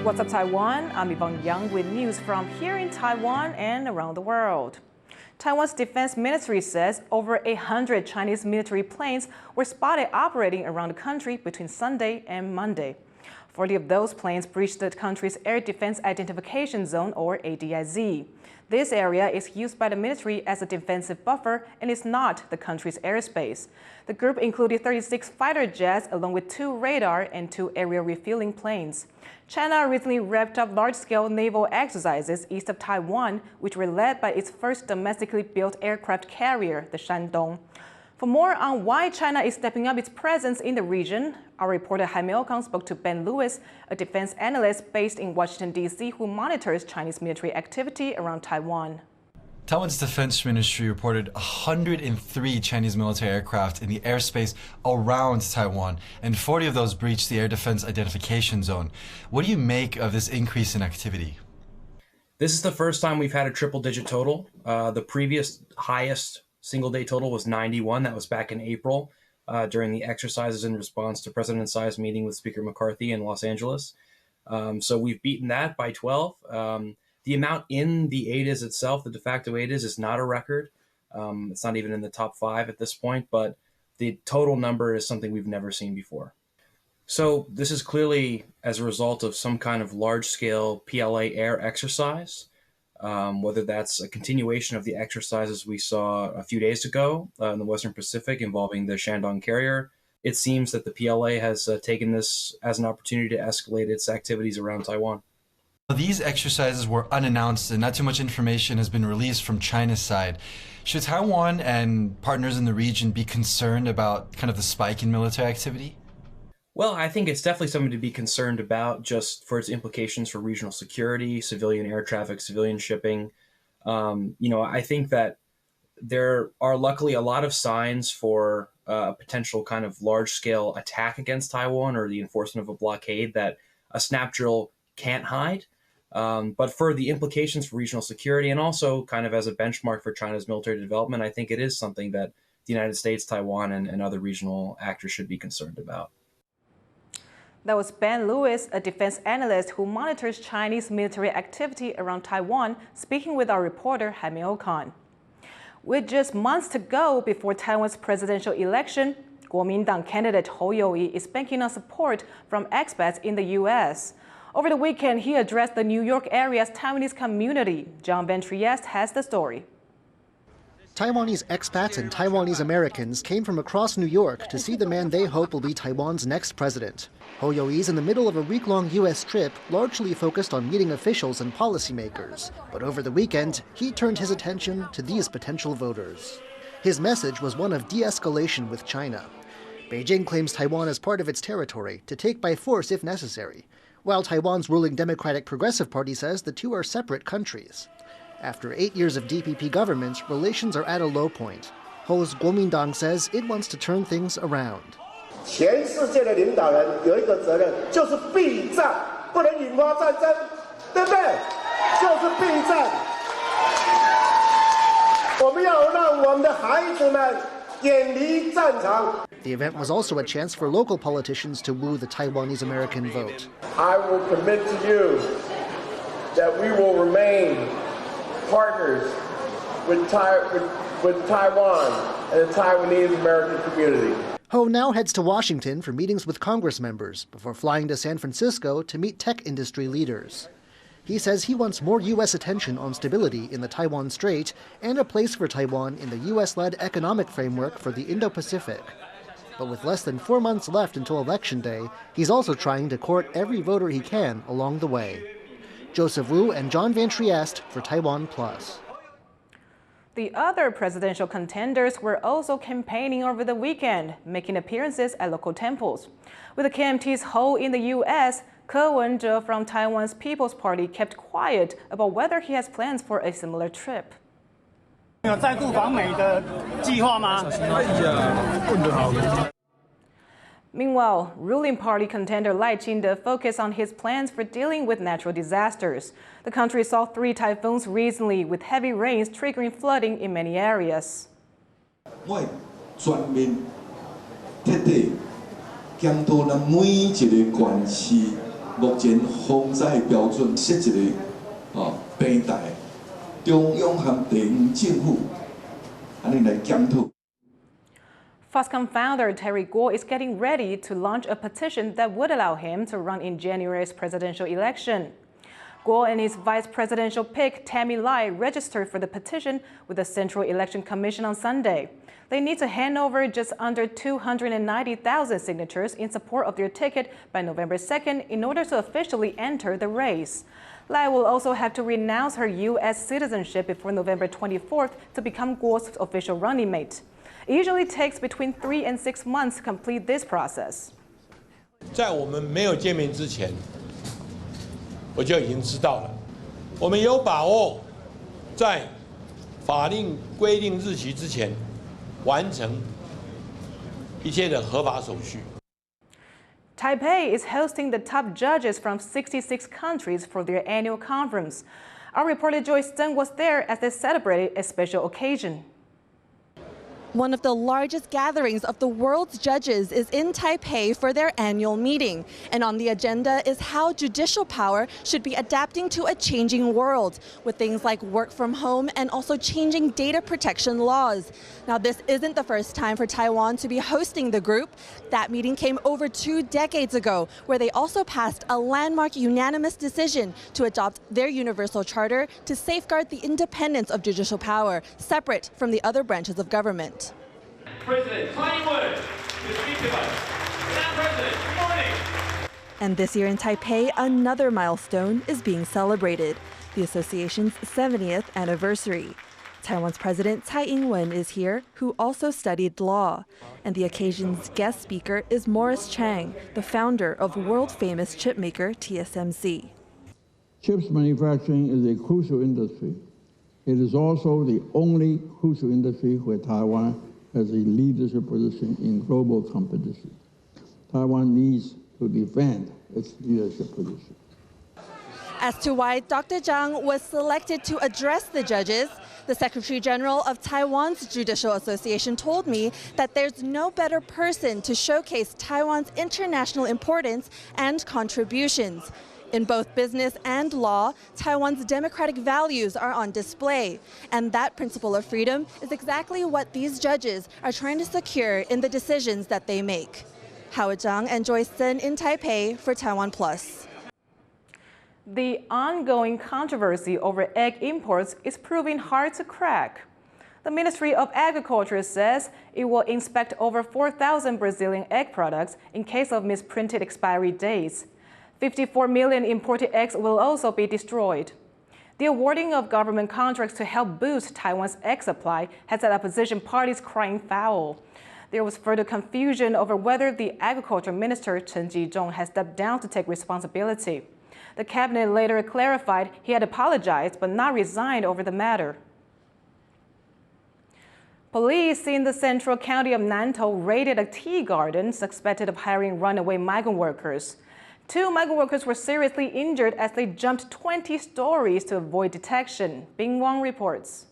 What's Up Taiwan? I'm Yvonne Yang with news from here in Taiwan and around the world. Taiwan's defense ministry says over 100 Chinese military planes were spotted operating around the country between Sunday and Monday. 40 of those planes breached the country's Air Defense Identification Zone, or ADIZ. This area is used by the military as a defensive buffer and is not the country's airspace. The group included 36 fighter jets along with 2 radar and 2 aerial refueling planes. China recently wrapped up large-scale naval exercises east of Taiwan, which were led by its first domestically built aircraft carrier, the Shandong. For more on why China is stepping up its presence in the region, our reporter Jaime Ocon spoke to Ben Lewis, a defense analyst based in Washington, D.C., who monitors Chinese military activity around Taiwan. Taiwan's defense ministry reported 103 Chinese military aircraft in the airspace around Taiwan, and 40 of those breached the Air Defense Identification Zone. What do you make of this increase in activity? This is the first time we've had a triple-digit total. The previous highest single-day total was 91. That was back in April during the exercises in response to President Tsai's meeting with Speaker McCarthy in Los Angeles. So we've beaten that by 12. The amount in the ADIZ itself, the de facto ADIZ, is not a record. It's not even in the top 5 at this point, but the total number is something we've never seen before. So this is clearly as a result of some kind of large-scale PLA air exercise, whether that's a continuation of the exercises we saw a few days ago in the Western Pacific involving the Shandong carrier. It seems that the PLA has taken this as an opportunity to escalate its activities around Taiwan. These exercises were unannounced and not too much information has been released from China's side. Should Taiwan and partners in the region be concerned about kind of the spike in military activity? Well, I think it's definitely something to be concerned about just for its implications for regional security, civilian air traffic, civilian shipping. I think that there are luckily a lot of signs for a potential kind of large-scale attack against Taiwan or the enforcement of a blockade that a snap drill can't hide. But for the implications for regional security and also kind of as a benchmark for China's military development, I think it is something that the United States, Taiwan, and other regional actors should be concerned about. That was Ben Lewis, a defense analyst who monitors Chinese military activity around Taiwan, speaking with our reporter Jaime Ocon. With just months to go before Taiwan's presidential election, Kuomintang candidate Hou You-yi is banking on support from expats in the U.S. Over the weekend, he addressed the New York area's Taiwanese community. John Van Trieste has the story. Taiwanese expats and Taiwanese Americans came from across New York to see the man they hope will be Taiwan's next president. Hou You-yi is in the middle of a week-long U.S. trip, largely focused on meeting officials and policymakers. But over the weekend, he turned his attention to these potential voters. His message was one of de-escalation with China. Beijing claims Taiwan as part of its territory, to take by force if necessary, while Taiwan's ruling Democratic Progressive Party says the two are separate countries. After 8 years of DPP government, relations are at a low point. Hou's Kuomintang says it wants to turn things around. 全世界的领导人有一个责任，就是避战，不能引发战争，对不对？就是避战。我们要让我们的孩子们远离战场。 The event was also a chance for local politicians to woo the Taiwanese American vote. I will commit to you that we will remain partners with Taiwan and the Taiwanese American community. Hou now heads to Washington for meetings with Congress members before flying to San Francisco to meet tech industry leaders. He says he wants more U.S. attention on stability in the Taiwan Strait and a place for Taiwan in the U.S.-led economic framework for the Indo-Pacific. But with less than 4 months left until Election Day, he's also trying to court every voter he can along the way. Joseph Wu and John Van Trieste for TaiwanPlus. The other presidential contenders were also campaigning over the weekend, making appearances at local temples. With the KMT's Hou in the U.S., Ke Wen-je from Taiwan's People's Party kept quiet about whether he has plans for a similar trip. Meanwhile, ruling party contender Lai Ching-te focused on his plans for dealing with natural disasters. The country saw 3 typhoons recently, with heavy rains triggering flooding in many areas. 我全面徹底檢討咱每一個縣市目前防灾标准设一个平台，中央和地方政府安尼来检讨。 Foxconn founder Terry Guo is getting ready to launch a petition that would allow him to run in January's presidential election. Guo and his vice presidential pick, Candidate Lai, registered for the petition with the Central Election Commission on Sunday. They need to hand over just under 290,000 signatures in support of their ticket by November 2nd in order to officially enter the race. Lai will also have to renounce her U.S. citizenship before November 24th to become Guo's official running mate. It usually takes between 3 and 6 months to complete this process. 在我们没有见面之前，我就已经知道了。我们有把握在法令规定日期之前完成一切的合法手续。 Taipei is hosting the top judges from 66 countries for their annual conference. Our reporter Joyce Deng was there as they celebrated a special occasion. One of the largest gatherings of the world's judges is in Taipei for their annual meeting. And on the agenda is how judicial power should be adapting to a changing world, with things like work from home and also changing data protection laws. Now, this isn't the first time for Taiwan to be hosting the group. That meeting came over 2 decades ago, where they also passed a landmark unanimous decision to adopt their universal charter to safeguard the independence of judicial power, separate from the other branches of government. President Taiwan to speak to us. Madam President, good morning. And this year in Taipei, another milestone is being celebrated, the association's 70th anniversary. Taiwan's President Tsai Ing-wen is here, who also studied law. And the occasion's guest speaker is Morris Chang, the founder of world-famous chipmaker TSMC. Chips manufacturing is a crucial industry. It is also the only crucial industry where Taiwan has a leadership position in global competition. Taiwan needs to defend its leadership position. As to why Dr. Zhang was selected to address the judges, the Secretary General of Taiwan's Judicial Association told me that there's no better person to showcase Taiwan's international importance and contributions. In both business and law, Taiwan's democratic values are on display. And that principle of freedom is exactly what these judges are trying to secure in the decisions that they make. Howard Zhang and Joyce Sen in Taipei for TaiwanPlus. The ongoing controversy over egg imports is proving hard to crack. The Ministry of Agriculture says it will inspect over 4,000 Brazilian egg products in case of misprinted expiry dates. 54 million imported eggs will also be destroyed. The awarding of government contracts to help boost Taiwan's egg supply has had opposition parties crying foul. There was further confusion over whether the Agriculture Minister Chen Ji-zhong has stepped down to take responsibility. The cabinet later clarified he had apologized but not resigned over the matter. Police in the central county of Nantou raided a tea garden suspected of hiring runaway migrant workers. 2 migrant workers were seriously injured as they jumped 20 stories to avoid detection. Bing Wang reports.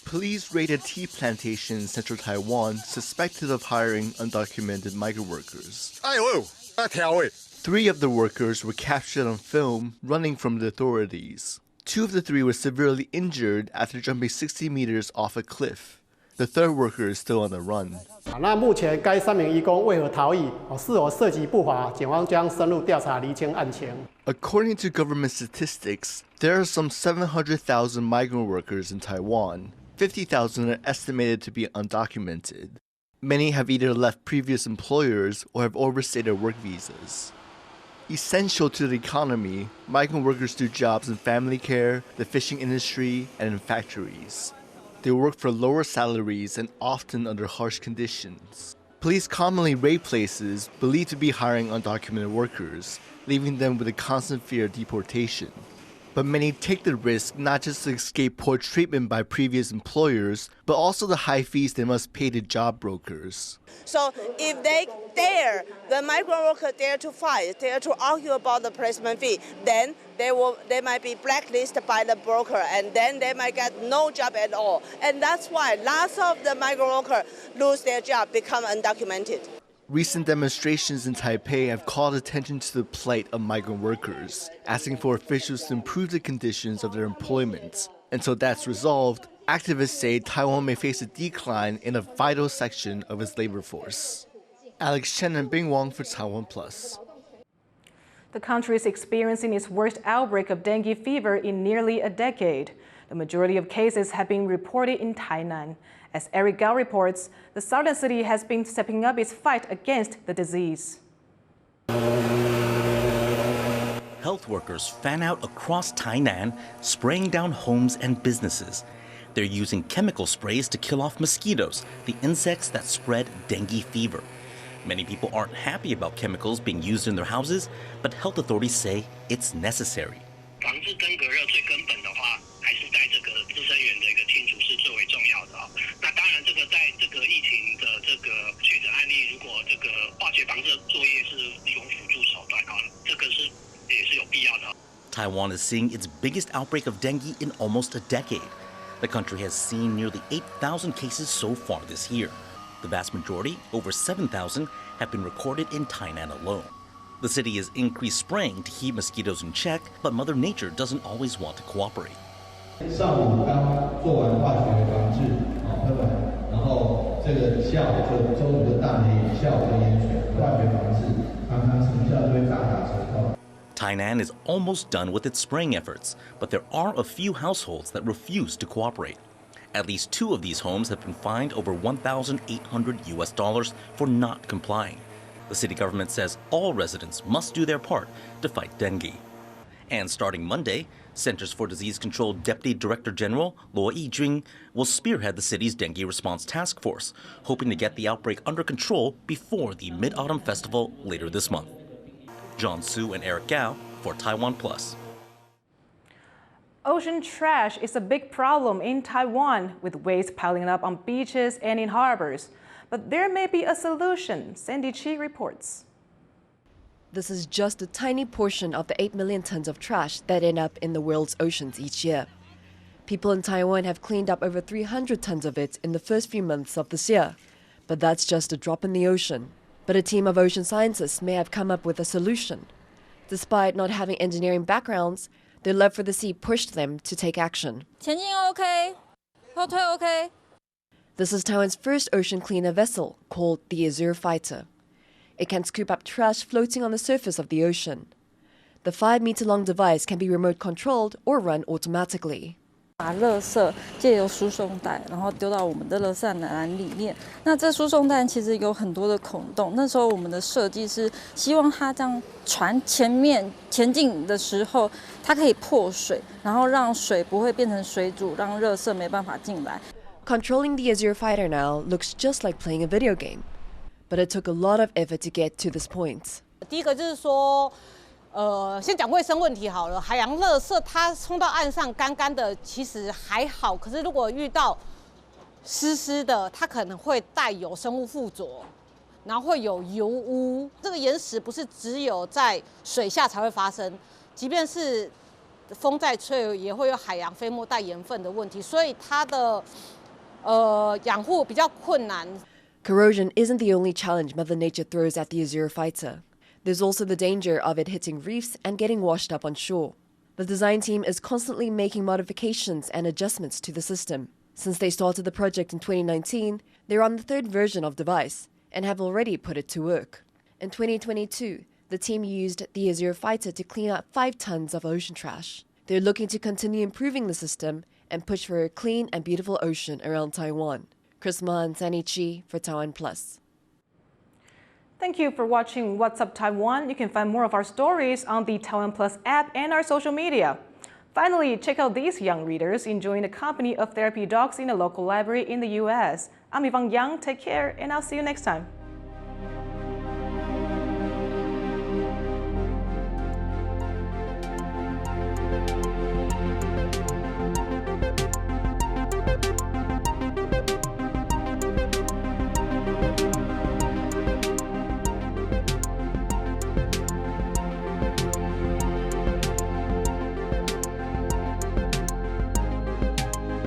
Police raided a tea plantation in central Taiwan suspected of hiring undocumented migrant workers. 3 of the workers were captured on film running from the authorities. 2 of the 3 were severely injured after jumping 60 meters off a cliff. The 3rd worker is still on the run. 那目前该3名移工为何逃逸？是否涉及不法？警方将深入调查厘清案情。 According to government statistics, there are some 700,000 migrant workers in Taiwan. 50,000 are estimated to be undocumented. Many have either left previous employers or have overstayed their work visas. Essential to the economy, migrant workers do jobs in family care, the fishing industry, and in factories. They work for lower salaries and often under harsh conditions. Police commonly raid places believed to be hiring undocumented workers, leaving them with a constant fear of deportation. But many take the risk not just to escape poor treatment by previous employers, but also the high fees they must pay to job brokers. So if the migrant worker dare to fight, dare to argue about the placement fee, then they might be blacklisted by the broker, and then they might get no job at all. And that's why lots of the migrant workers lose their job, become undocumented. Recent demonstrations in Taipei have called attention to the plight of migrant workers, asking for officials to improve the conditions of their employment. Until that's resolved, activists say Taiwan may face a decline in a vital section of its labor force. Alex Chen and Bing Wong for TaiwanPlus. The country is experiencing its worst outbreak of dengue fever in nearly a decade. The majority of cases have been reported in Tainan. As Eric Gao reports, the southern city has been stepping up its fight against the disease. Health workers fan out across Tainan, spraying down homes and businesses. They're using chemical sprays to kill off mosquitoes, the insects that spread dengue fever. Many people aren't happy about chemicals being used in their houses, but health authorities say it's necessary. Taiwan is seeing its biggest outbreak of dengue in almost a decade. The country has seen nearly 8,000 cases so far this year. The vast majority, over 7,000, have been recorded in Tainan alone. The city has increased spraying to keep mosquitoes in check, but Mother Nature doesn't always want to cooperate. Tainan is almost done with its spraying efforts, but there are a few households that refuse to cooperate. At least 2 of these homes have been fined over $1,800 for not complying. The city government says all residents must do their part to fight dengue. And starting Monday, Centers for Disease Control Deputy Director General Luo Yijun will spearhead the city's dengue response task force, hoping to get the outbreak under control before the Mid-Autumn Festival later this month. John Su and Eric Gao for TaiwanPlus. Ocean trash is a big problem in Taiwan, with waste piling up on beaches and in harbors. But there may be a solution, Sandy Chi reports. This is just a tiny portion of the 8 million tons of trash that end up in the world's oceans each year. People in Taiwan have cleaned up over 300 tons of it in the first few months of this year. But that's just a drop in the ocean. But a team of ocean scientists may have come up with a solution. Despite not having engineering backgrounds, their love for the sea pushed them to take action. This is Taiwan's first ocean cleaner vessel, called the Azure Fighter. It can scoop up trash floating on the surface of the ocean. The 5-meter-long device can be remote controlled or run automatically. 把垃圾借由输送带，然后丢到我们的垃圾篮里面。那这输送带其实有很多的孔洞。那时候我们的设计是希望它这样船前进的时候，它可以破水，然后让水不会变成水阻，让垃圾没办法进来。Controlling the Azure Fighter now looks just like playing a video game, but it took a lot of effort to get to this point. 第一个就是说。先讲卫生问题好了。海洋垃圾它冲到岸上干干的，其实还好。可是如果遇到湿的，它可能会带有生物附着，然后会有油污。这个岩石不是只有在水下才会发生，即便是风在吹，也会有海洋飞沫带盐分的问题。所以它的养护比较困难。Corrosion isn't the only challenge Mother Nature throws at the Azure Fighter. There's also the danger of it hitting reefs and getting washed up on shore. The design team is constantly making modifications and adjustments to the system. Since they started the project in 2019, they're on the 3rd version of device and have already put it to work. In 2022, the team used the Azure Fighter to clean up 5 tons of ocean trash. They're looking to continue improving the system and push for a clean and beautiful ocean around Taiwan. Chris Ma and Sandy Chi for TaiwanPlus. Thank you for watching What's Up Taiwan. You can find more of our stories on the TaiwanPlus app and our social media. Finally, check out these young readers enjoying the company of therapy dogs in a local library in the U.S. I'm Yvonne Yang. Take care, and I'll see you next time.